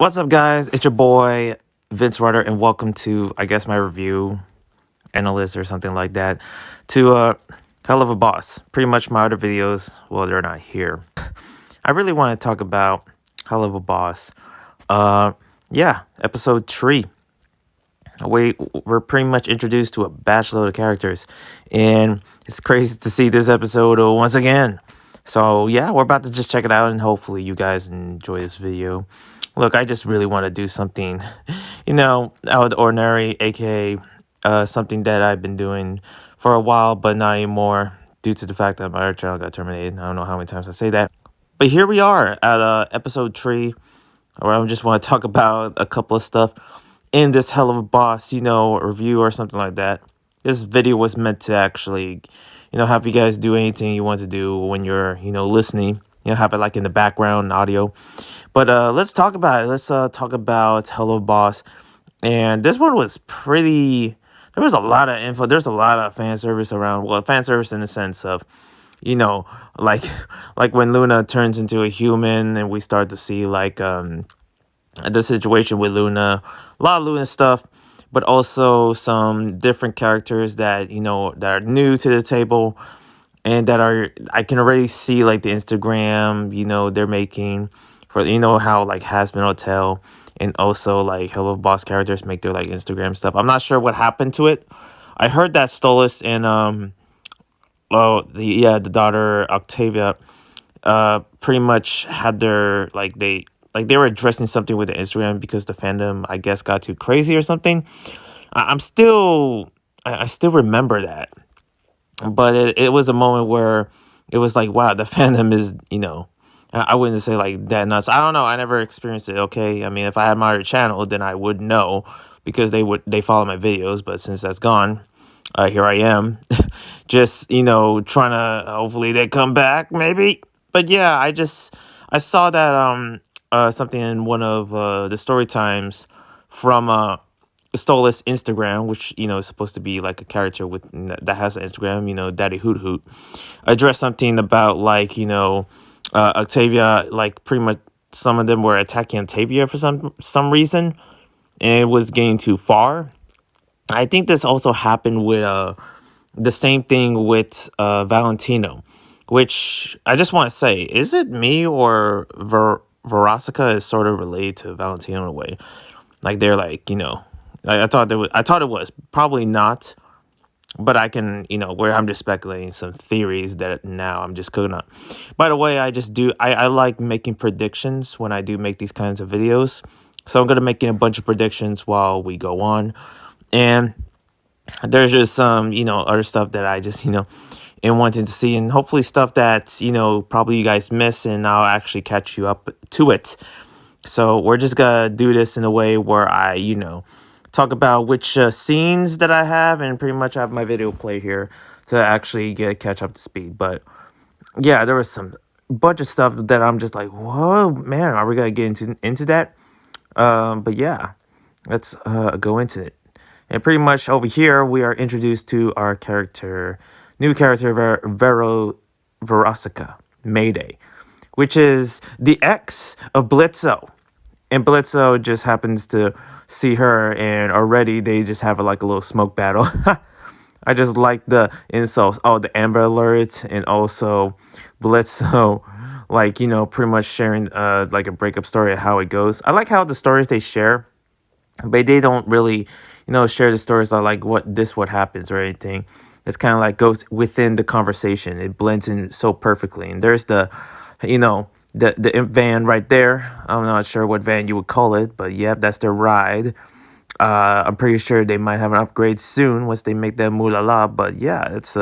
What's up, guys? It's your boy Vince Rutter, and welcome to, I guess, my review analyst or something like that to Helluva Boss. Pretty much my other videos, well, they're not here. I really want to talk about Helluva Boss. Yeah, episode 3. We're pretty much introduced to a batch load of characters, and it's crazy to see this episode once again. So yeah, we're about to just check it out, and hopefully you guys enjoy this video. Look, I just really want to do something, out of the ordinary, aka something that I've been doing for a while, but not anymore, due to the fact that my other channel got terminated. I don't know how many times I say that, but here we are at episode 3, where I just want to talk about a couple of stuff in this Helluva Boss, review or something like that. This video was meant to actually, have you guys do anything you want to do when you're, listening. Have it like in the background audio. But let's talk about it. Let's talk about Helluva Boss. And this one was pretty. There was a lot of info. There's a lot of fan service around. Well, fan service in the sense of, like like when Luna turns into a human, and we start to see like the situation with Luna, a lot of Luna stuff, but also some different characters that that are new to the table, and that are, I can already see like the Instagram they're making for how like Hazbin Hotel and also like Hello Boss characters make their like Instagram stuff. I'm not sure what happened to it. I heard that Stolas and the daughter Octavia pretty much had their they were addressing something with the Instagram because the fandom, I guess, got too crazy or something. I still remember that, but it was a moment where it was like, wow, the fandom is, I wouldn't say like that nuts. I don't know. I never experienced it. Okay, I mean, if I had my other channel, then I would know because they follow my videos. But since that's gone, here I am, just trying to hopefully they come back maybe. But yeah, I saw that something in one of the story times from Stolas Instagram, which is supposed to be like a character with that has an Instagram, Daddy Hoot Hoot, addressed something about like Octavia, like pretty much some of them were attacking Octavia for some reason, and it was getting too far. I think this also happened with the same thing with Valentino, which I just want to say, is it me or Verosica is sort of related to Valentino in a way? Like they're like, I thought it was probably not, but I can, where I'm just speculating some theories that now I'm just cooking up. By the way, I like making predictions when I do make these kinds of videos. So I'm going to making a bunch of predictions while we go on. And there's just some, other stuff that I just, and wanting to see, and hopefully stuff that, probably you guys miss, and I'll actually catch you up to it. So we're just gonna do this in a way where I, talk about which scenes that I have, and pretty much have my video play here to actually catch up to speed. But yeah, there was some bunch of stuff that I'm just like, whoa, man, are we gonna get into that? But yeah, let's go into it. And pretty much over here, we are introduced to our new character, Verosica, Mayday, which is the ex of Blitzo. And Blitzo just happens to see her, and already they just have like a little smoke battle. I just like the insults. Oh, the Amber Alert, and also Blitzo, like, pretty much sharing like a breakup story of how it goes. I like how the stories they share, but they don't really, share the stories like what happens or anything. It's kind of like goes within the conversation. It blends in so perfectly. And there's the van right there. I'm not sure what van you would call it, but yeah, that's their ride. I'm pretty sure they might have an upgrade soon once they make that Mulala. But yeah, it's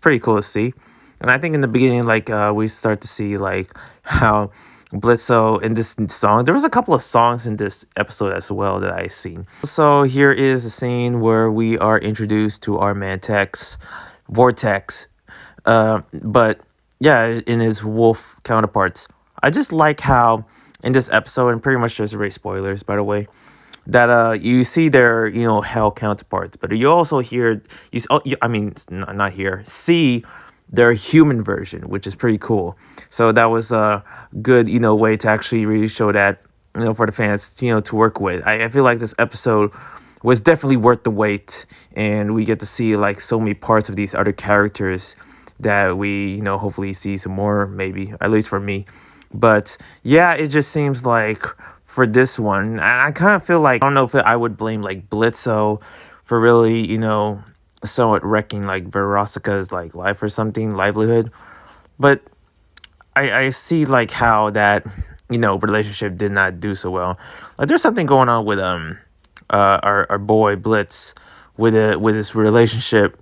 pretty cool to see. And I think in the beginning, like we start to see like how Blitzo in this song. There was a couple of songs in this episode as well that I seen. So here is a scene where we are introduced to our Mantex, Vortex, but yeah, in his wolf counterparts. I just like how in this episode, and pretty much just erase spoilers, by the way, that you see their hell counterparts, but you also hear not hear, see their human version, which is pretty cool. So that was a good way to actually really show that for the fans, to work with. I feel like this episode was definitely worth the wait, and we get to see like so many parts of these other characters that we, hopefully see some more, maybe, at least for me. But yeah, it just seems like for this one, and I kind of feel like, I don't know if I would blame like Blitzo for really, somewhat wrecking like Verosika's like life or something, livelihood. But I see like how that relationship did not do so well. Like there's something going on with our boy Blitz with his relationship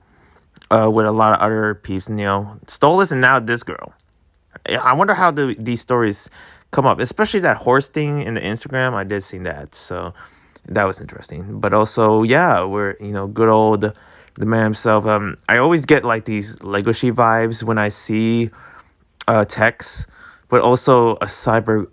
with a lot of other peeps. Stolas and now this girl. I wonder how these stories come up, especially that horse thing in the Instagram. I did see that, so that was interesting. But also, yeah, we're good old the man himself. I always get like these Legoshi vibes when I see Tex, but also a cyborg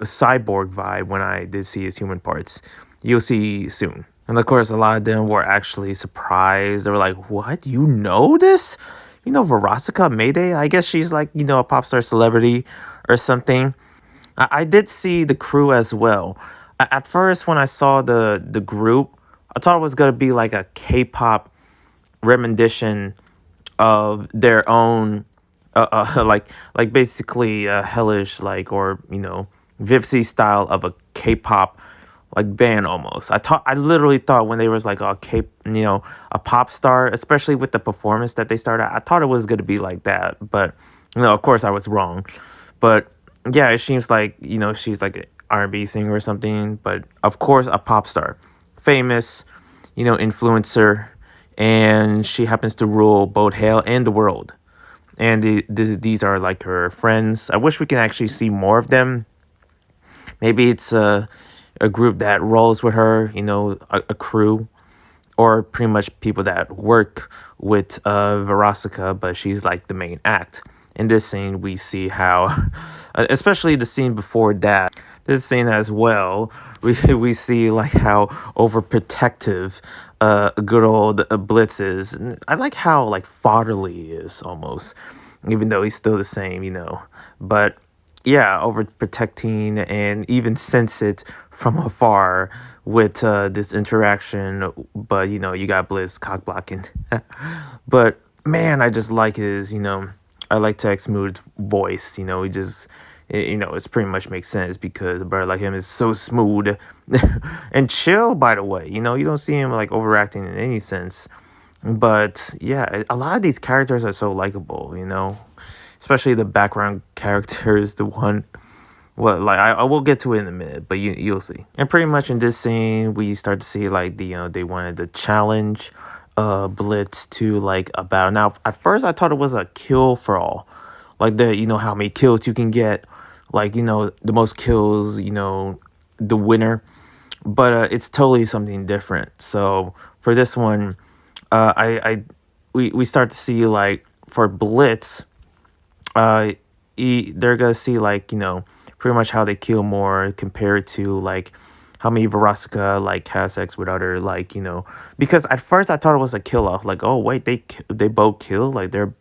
vibe when I did see his human parts. You'll see soon. And of course, a lot of them were actually surprised. They were like, "What? You know this? You know Verosika Mayday? I guess she's like a pop star celebrity or something." I did see the crew as well. At first, when I saw the group, I thought it was gonna be like a K-pop rendition of their own like basically hellish like or Vivcy style of a K-pop like band almost. I literally thought when they was like a pop star, especially with the performance that they started, I thought it was gonna be like that. But of course I was wrong. But yeah, it seems like she's like an R&B singer or something. But of course a pop star, famous, influencer, and she happens to rule both hell and the world. And these are like her friends. I wish we can actually see more of them. Maybe it's a group that rolls with her, a crew, or pretty much people that work with Verosika, but she's like the main act. In this scene, we see how, especially the scene before that, this scene as well, we see like how overprotective good old Blitz is. And I like how like fatherly he is almost, even though he's still the same, But yeah, overprotecting and even sense it from afar with this interaction. But you got Blitz cock blocking. But man, I just like his, I like Tex Mood's voice. He just, it's pretty much makes sense because a bird like him is so smooth and chill. By the way, you don't see him like overacting in any sense. But yeah, a lot of these characters are so likable. Especially the background characters. The one, well, like I will get to it in a minute, but you'll see. And pretty much in this scene, we start to see like they wanted to challenge Blitz to like a battle. Now, at first, I thought it was a kill for all, like how many kills you can get, like the most kills, the winner. But it's totally something different. So for this one, we start to see like for Blitz, they're gonna see like pretty much how they kill more compared to like how many Verosika like has sex with other like because at first I thought it was a kill off, like, oh wait, they both kill, like they're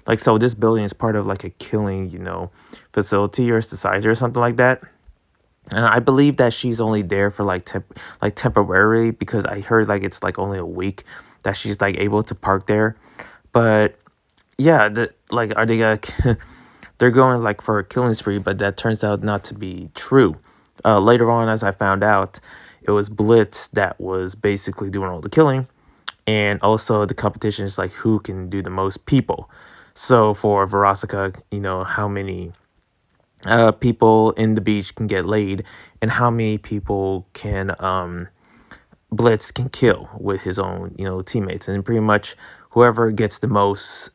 like, so this building is part of like a killing facility or society or something like that. And I believe that she's only there for like temporary, because I heard like it's like only a week that she's like able to park there. But yeah, like are they they're going like for a killing spree, but that turns out not to be true. Later on, as I found out, it was Blitz that was basically doing all the killing, and also the competition is like who can do the most people. So for Verosika, how many people in the beach can get laid, and how many people can Blitz can kill with his own teammates, and pretty much whoever gets the most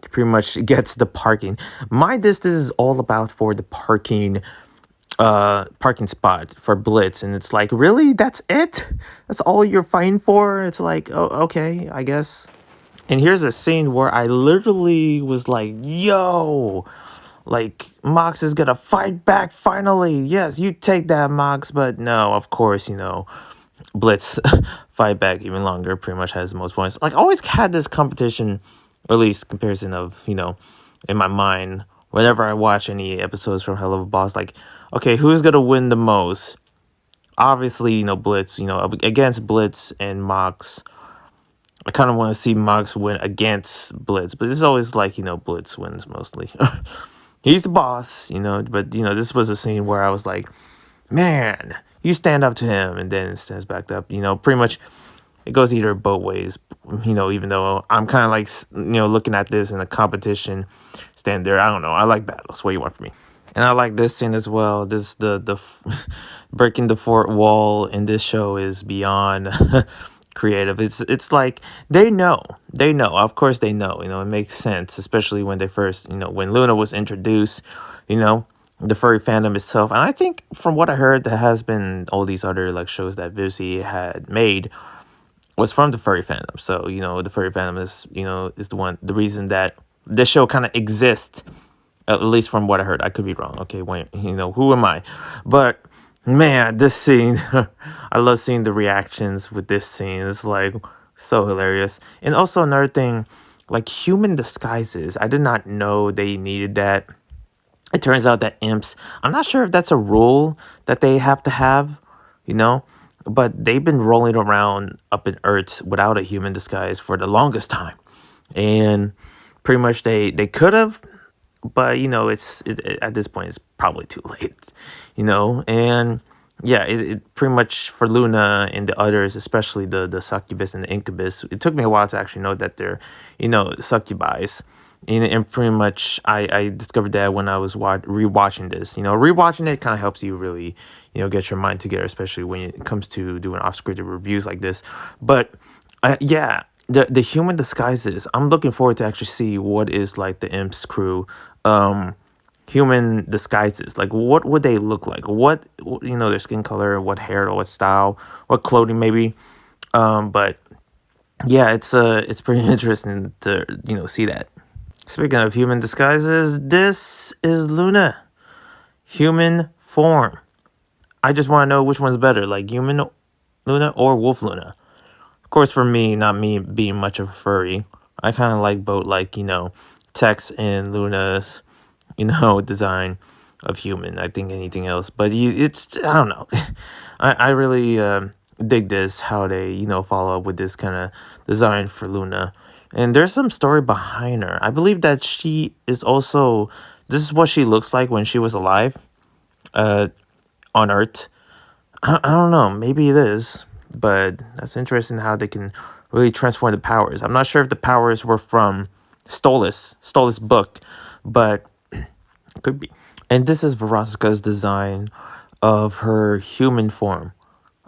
pretty much gets the parking. Mind this is all about for the parking spot for Blitz, and it's like, really, that's it? That's all you're fighting for? It's like, oh, okay, I guess. And here's a scene where I literally was like, yo, like, Mox is gonna fight back finally. Yes, you take that, Mox. But no, of course, Blitz fight back even longer, pretty much has the most points. Like, I always had this competition, or at least comparison of, in my mind, whenever I watch any episodes from Helluva Boss, like, okay, who's gonna win the most? obviously, Blitz, against Blitz and Mox. I kind of want to see Mox win against Blitz, but it's always like, Blitz wins mostly. He's the boss, but, this was a scene where I was like, man, you stand up to him, and then it stands back up. Pretty much it goes either both ways, even though I'm kind of like, looking at this in a competition stand there. I don't know. I like battles. What do you want from me? And I like this scene as well. This the breaking the fourth wall in this show is beyond creative. It's like they know. Of course they know. It makes sense, especially when they first when Luna was introduced. You know the furry fandom itself, and I think from what I heard, there has been all these other like shows that Vivzy had made was from the furry fandom. So the furry fandom is the reason that this show kind of exists, at least from what I heard. I could be wrong. Okay, wait, who am I? But man, this scene, I love seeing the reactions with this scene. It's like so hilarious. And also another thing, like human disguises. I did not know they needed that. It turns out that imps, I'm not sure if that's a rule that they have to have, you know, but they've been rolling around up in Earth without a human disguise for the longest time. And pretty much they could have, but at this point it's probably too late, and yeah, it pretty much for Luna and the others, especially the succubus and the incubus. It took me a while to actually know that they're succubi, and pretty much I discovered that when I was rewatching this. Rewatching it kind of helps you really get your mind together, especially when it comes to doing off-scripted reviews like this. But yeah, the human disguises, I'm looking forward to actually see what is like the imps crew human disguises. Like, what would they look like? What their skin color, what hair, or what style, what clothing maybe. But yeah, it's pretty interesting to see that. Speaking of human disguises, this is Luna, human form. I just want to know which one's better, like human Luna or wolf Luna. Of course, for me, not me being much of a furry, I kind of like both, like Tex and Luna's design of human. I think anything else, but it's I don't know. I really dig this, how they follow up with this kind of design for Luna, and there's some story behind her. I believe that she is also, this is what she looks like when she was alive uh on Earth. I don't know, maybe it is, but that's interesting how they can really transform the powers. I'm not sure if the powers were from Stolas book, but it could be. And this is Veronica's design of her human form.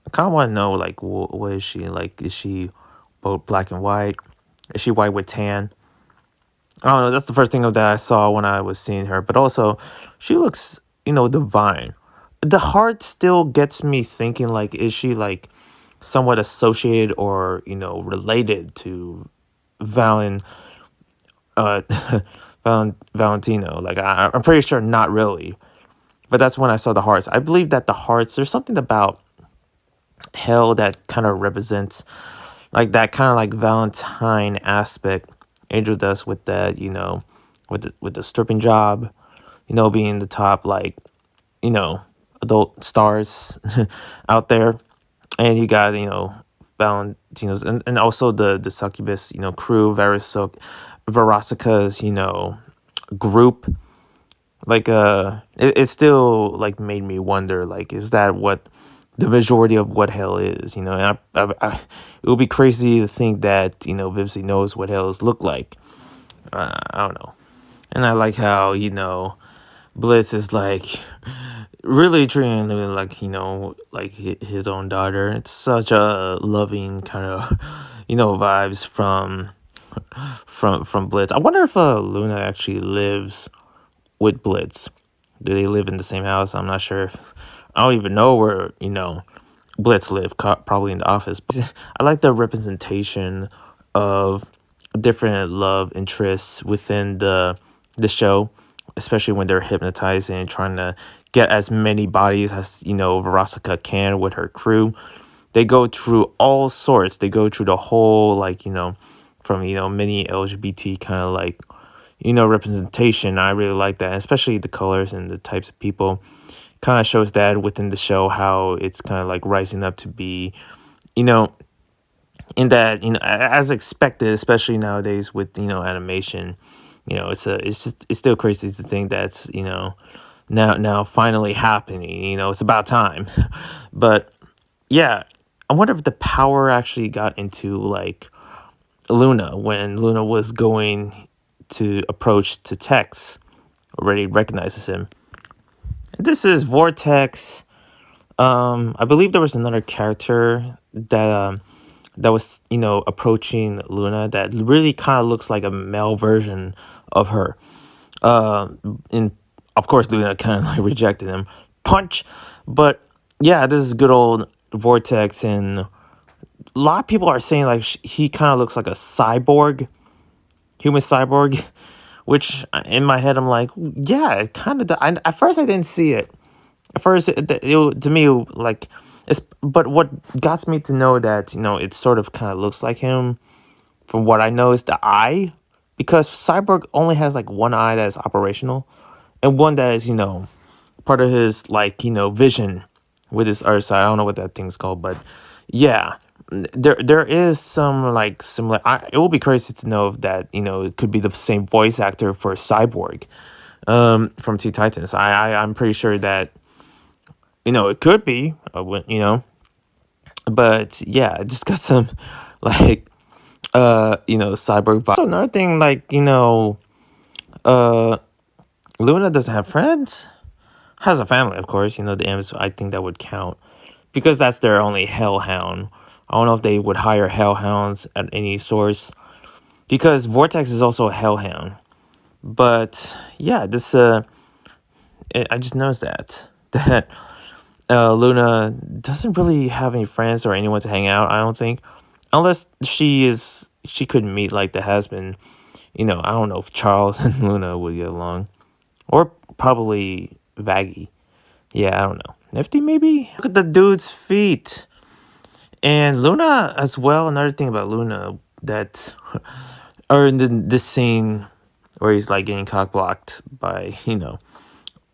I kind of want to know, like, what is she? Like, is she both black and white? Is she white with tan? I don't know. That's the first thing that I saw when I was seeing her. But also, she looks, divine. The heart still gets me thinking, like, is she, like, somewhat associated or, related to Valen, uh, Valentino? Like, I'm pretty sure not really. But that's when I saw the hearts. I believe that the hearts, there's something about hell that kind of represents, like, that kind of like Valentine aspect. Angel Dust with that, with the stripping job, being the top, like, adult stars out there. And you got, Valentino's, and also the succubus, crew, Veronica's, group. Like, it still, like, made me wonder, like, is that what the majority of what hell is, and it would be crazy to think that, Vivzy knows what hells look like. I don't know. And I like how, Blitz is, like, really treating him like, like his own daughter. It's such a loving kind of, vibes from Blitz. I wonder if Luna actually lives with Blitz. Do they live in the same house? I'm not sure. I don't even know where, Blitz lived. Probably in the office. But I like the representation of different love interests within the show, especially when they're hypnotizing and trying to get as many bodies as, Veronica can with her crew. They go through all sorts. They go through the whole, like, from, many LGBT kind of, like, representation. I really like that, especially the colors and the types of people. Kind of shows that within the show how it's kind of like rising up to be, you know, in that, as expected, especially nowadays with animation. It's still crazy to think that's now finally happening. It's about time. But yeah, I wonder if the power actually got into like Luna when Luna was going to approach to Tex, already recognizes him. This is Vortex. I believe there was another character that was approaching Luna that really kind of looks like a male version of her. And of course Luna kind of like rejected him. Punch. But yeah, this is good old Vortex, and a lot of people are saying like he kind of looks like a cyborg, human cyborg, which in my head I'm like, yeah, it kind of. At first I didn't see it. At first, to me, like, but what got me to know that it sort of kind of looks like him, from what I know, is the eye, because Cyborg only has like one eye that is operational, and one that is part of his like vision with his other side. I don't know what that thing's called, but yeah, there is some like similar. It will be crazy to know if that it could be the same voice actor for Cyborg, from Teen Titans. I'm pretty sure that it could be, but yeah, it just got some like cyborg vibe. So another thing, like uh, Luna doesn't have friends. Has a family, of course. The M's. I think that would count because that's their only hellhound. I don't know if they would hire hellhounds at any source because Vortex is also a hellhound. But yeah, this I just noticed that that Luna doesn't really have any friends or anyone to hang out, I don't think. Unless she could meet like the Hazbin. I don't know if Charles and Luna would get along. Or probably Vaggie. Yeah, I don't know. Nifty maybe? Look at the dude's feet. And Luna as well, another thing about Luna that or in this scene where he's like getting cock blocked by,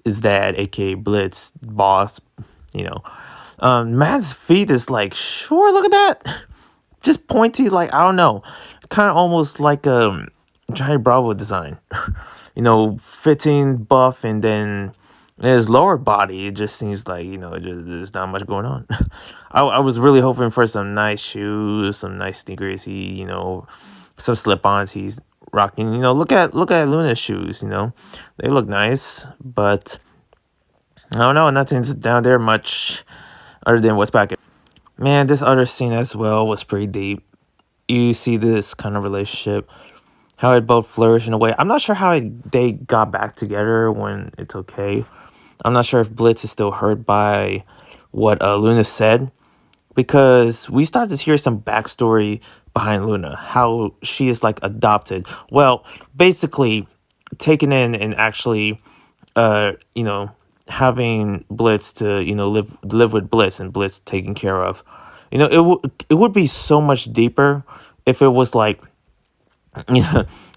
his dad, aka Blitz, boss, you know. Matt's feet is like, sure, look at that. Just pointy, like, I don't know. Kind of almost like a Johnny Bravo design. Fitting, buff, and then his lower body, it just seems like, there's not much going on. I was really hoping for some nice shoes, some nice sneakers. Some slip-ons he's rocking. Look at Luna's shoes, They look nice, but I don't know, nothing's down there much other than what's back. Man, this other scene as well was pretty deep. You see this kind of relationship, how it both flourish in a way. I'm not sure how they got back together when it's okay. I'm not sure if Blitz is still hurt by what Luna said, because we start to hear some backstory behind Luna, how she is like adopted. Well, basically taken in and actually, uh, you know, having Blitz to live with Blitz and Blitz taken care of. It would be so much deeper if it was like,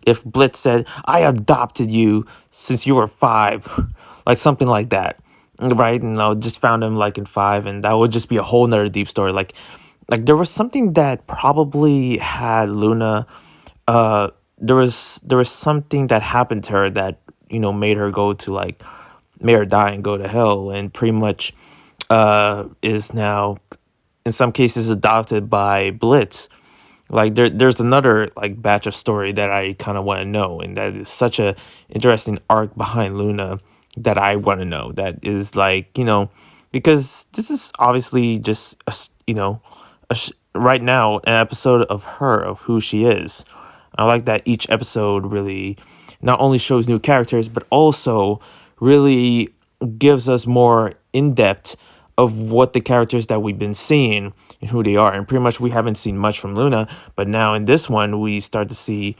if Blitz said, "I adopted you since you were 5," like something like that, right? And I just found him like in 5, and that would just be a whole nother deep story. Like there was something that probably had Luna. There was something that happened to her that made her go to like made her die and go to hell, and pretty much is now in some cases adopted by Blitz. Like there's another like batch of story that I kind of want to know, and that is such a interesting arc behind Luna that I want to know. That is like because this is obviously just right now an episode of her, of who she is. I like that each episode really not only shows new characters, but also really gives us more in depth of what the characters that we've been seeing and who they are. And pretty much we haven't seen much from Luna, but now in this one we start to see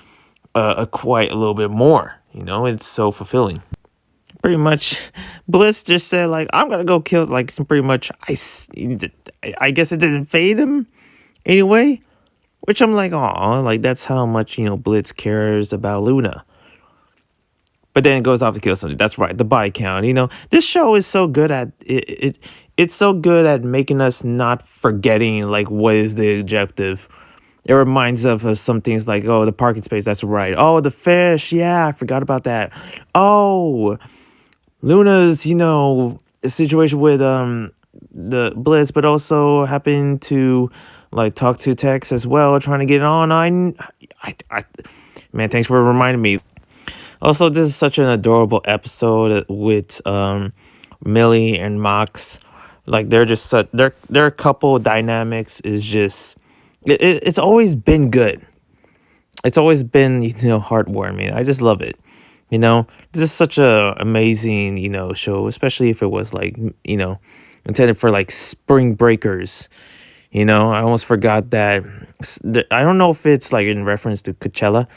quite a little bit more. It's so fulfilling. Pretty much, Bliss just said like, "I'm gonna go kill." Like pretty much, I guess it didn't fade him anyway. Which I'm like, oh, like that's how much Blitz cares about Luna. but then it goes off to kill somebody. That's right, the body count. This show is so good at it's so good at making us not forgetting like what is the objective. It reminds of some things like, oh, the parking space, that's right. Oh, the fish, yeah, I forgot about that. Oh, Luna's, a situation with the Blitz, but also happened to like talk to Tex as well, trying to get it on. I man, thanks for reminding me. Also, this is such an adorable episode with Millie and Mox. Like they're just such their couple dynamics is just it's always been good. It's always been heartwarming. I just love it. This is such a amazing show, especially if it was like intended for like spring breakers. I almost forgot that. I don't know if it's like in reference to Coachella,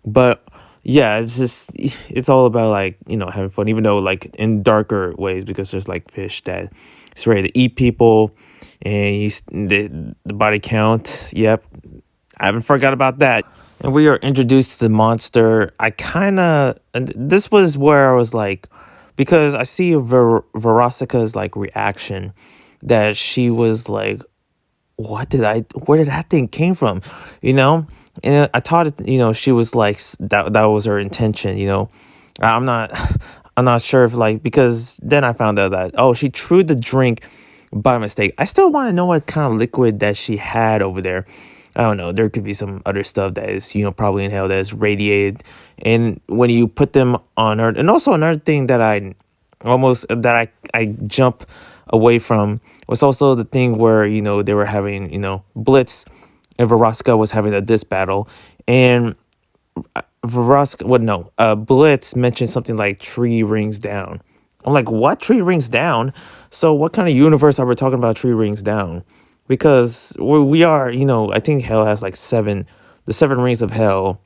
but yeah, it's all about like having fun, even though like in darker ways because there's like fish that it's ready to eat people, and the body count. Yep, I haven't forgot about that. And we are introduced to the monster. And this was where I was like, because I see Veronica's like reaction, that she was like, where did that thing came from, you know? And I thought it, she was like that was her intention, I'm not I'm not sure if like, because then I found out that, oh, she threw the drink by mistake. I still want to know what kind of liquid that she had over there. I don't know. There could be some other stuff that is, probably in hell that is radiated. And when you put them on Earth, and also another thing that I jump away from was also the thing where, they were having, Blitz and Veronica was having a diss battle. And Veronica, well, no, Blitz mentioned something like 3 rings down. I'm like, what? 3 rings down? So what kind of universe are we talking about 3 rings down? Because we are, I think hell has like the 7 rings of hell.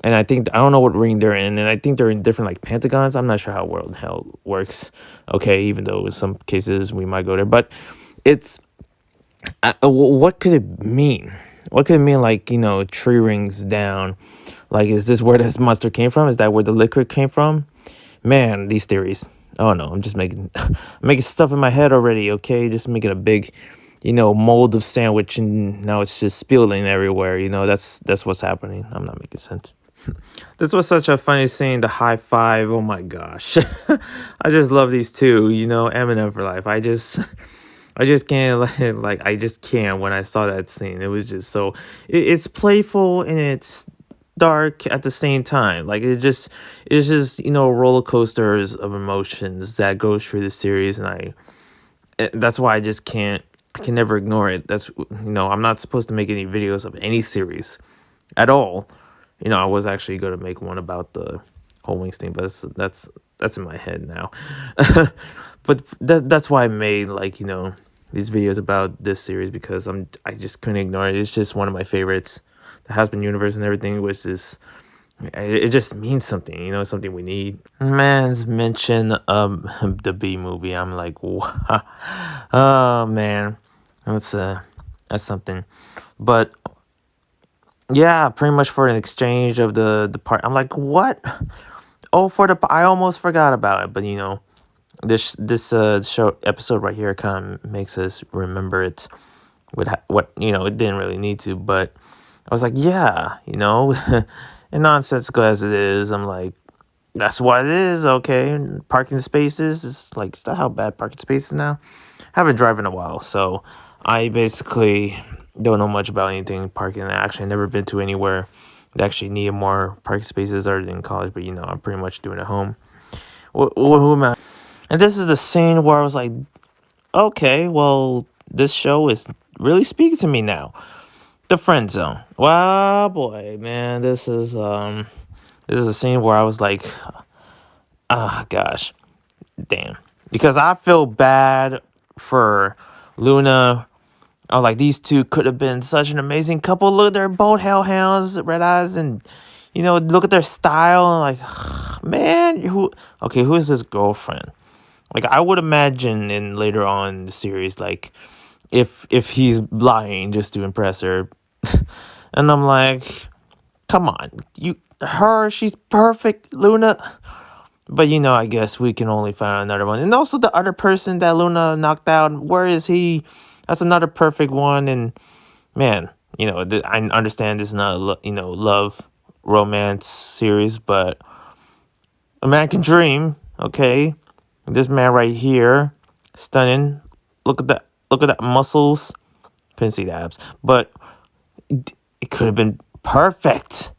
And I don't know what ring they're in. And I think they're in different like pentagons. I'm not sure how world hell works. Okay, even though in some cases we might go there. But it's, what could it mean? What could it mean like, 3 rings down? Like, is this where this monster came from? Is that where the liquid came from? Man, these theories. Oh no, I'm just making stuff in my head already, okay? Just making a big, mold of sandwich, and now it's just spilling everywhere. That's what's happening. I'm not making sense. This was such a funny scene, the high five. Oh my gosh. I just love these two, Eminem for life. I just can't I just can't when I saw that scene. It was just so it's playful and it's dark at the same time. Like it's just roller coasters of emotions that goes through the series, and that's why I can never ignore it. That's I'm not supposed to make any videos of any series at all. I was actually going to make one about the whole Wings thing, but that's in my head now. But that's why I made these videos about this series, because I just couldn't ignore it. It's just one of my favorites. The Hazbin universe and everything was just, it just means something, something we need. Man's mention the B movie. I'm like, wow. Oh man, that's something. But yeah, pretty much for an exchange of the part. I'm like, what? Oh, I almost forgot about it. But this show episode right here kind of makes us remember it with what it didn't really need to, but I was like, yeah, and nonsensical as it is, I'm like, that's what it is. Okay, parking spaces it's not how bad parking spaces now. I haven't driven in a while, so I basically don't know much about anything parking. I've never been to anywhere that actually needed more parking spaces other than college, but I'm pretty much doing it at home. Who am I? And this is the scene where I was like, okay, well, this show is really speaking to me now. The friend zone. Wow, boy, man, this is a scene where I was like, ah, gosh, damn, because I feel bad for Luna. I was like, these two could have been such an amazing couple. Look, they're both hellhounds, red eyes, and look at their style. And like, man, who is this girlfriend? Like, I would imagine in later on in the series, like, if he's lying just to impress her, and I'm like, come on, she's perfect, Luna. But I guess we can only find another one. And also the other person that Luna knocked out, where is he? That's another perfect one. And man, I understand this is not a love romance series, but American Dream, okay? This man right here, stunning. Look at that. Look at that muscles. Couldn't see the abs, but it could have been perfect.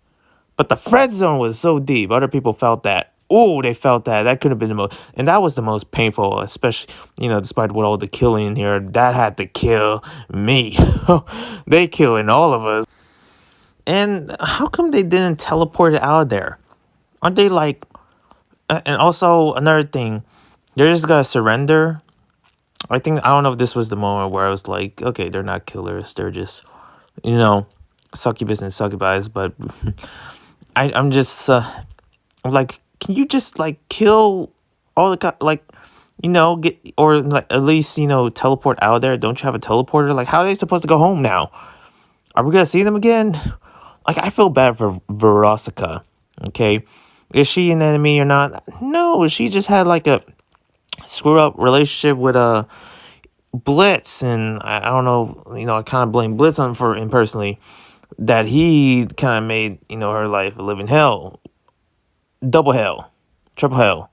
But the friend zone was so deep. Other people felt that. Oh, they felt that. That could have been the most, and that was the most painful, especially, despite what all the killing in here, that had to kill me. They killing all of us. And how come they didn't teleport it out of there? Aren't they like, and also another thing, they're just gonna surrender. I don't know if this was the moment where I was like, okay, they're not killers. They're just, succubus and succubies. But I'm just, I'm like, can you just like kill all the get, or like at least teleport out of there? Don't you have a teleporter? Like, how are they supposed to go home now? Are we gonna see them again? Like, I feel bad for Verosica. Okay, is she an enemy or not? No, she just had like a screw up relationship with Blitz, and I don't know. I kind of blame Blitz on for him personally, that he kind of made her life a living hell, double hell, triple hell.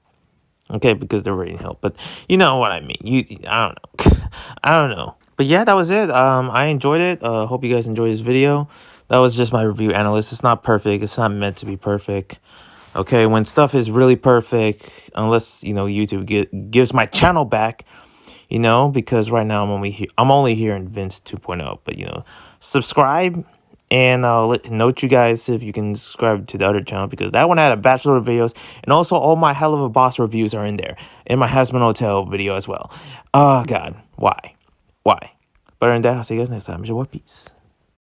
Okay, because they're rating hell, but you know what I mean. I don't know. I don't know. But yeah, that was it. I enjoyed it. Hope you guys enjoyed this video. That was just my review analyst. It's not perfect. It's not meant to be perfect. Okay, when stuff is really perfect, unless YouTube gives my channel back, because right now I'm only here in Vince 2.0. But subscribe. And I'll note you guys if you can subscribe to the other channel, because that one had a bachelor of videos, and also all my Helluva boss reviews are in there, and my Hazbin Hotel video as well. Oh God, why? But other than that, I'll see you guys next time. It's your boy, peace.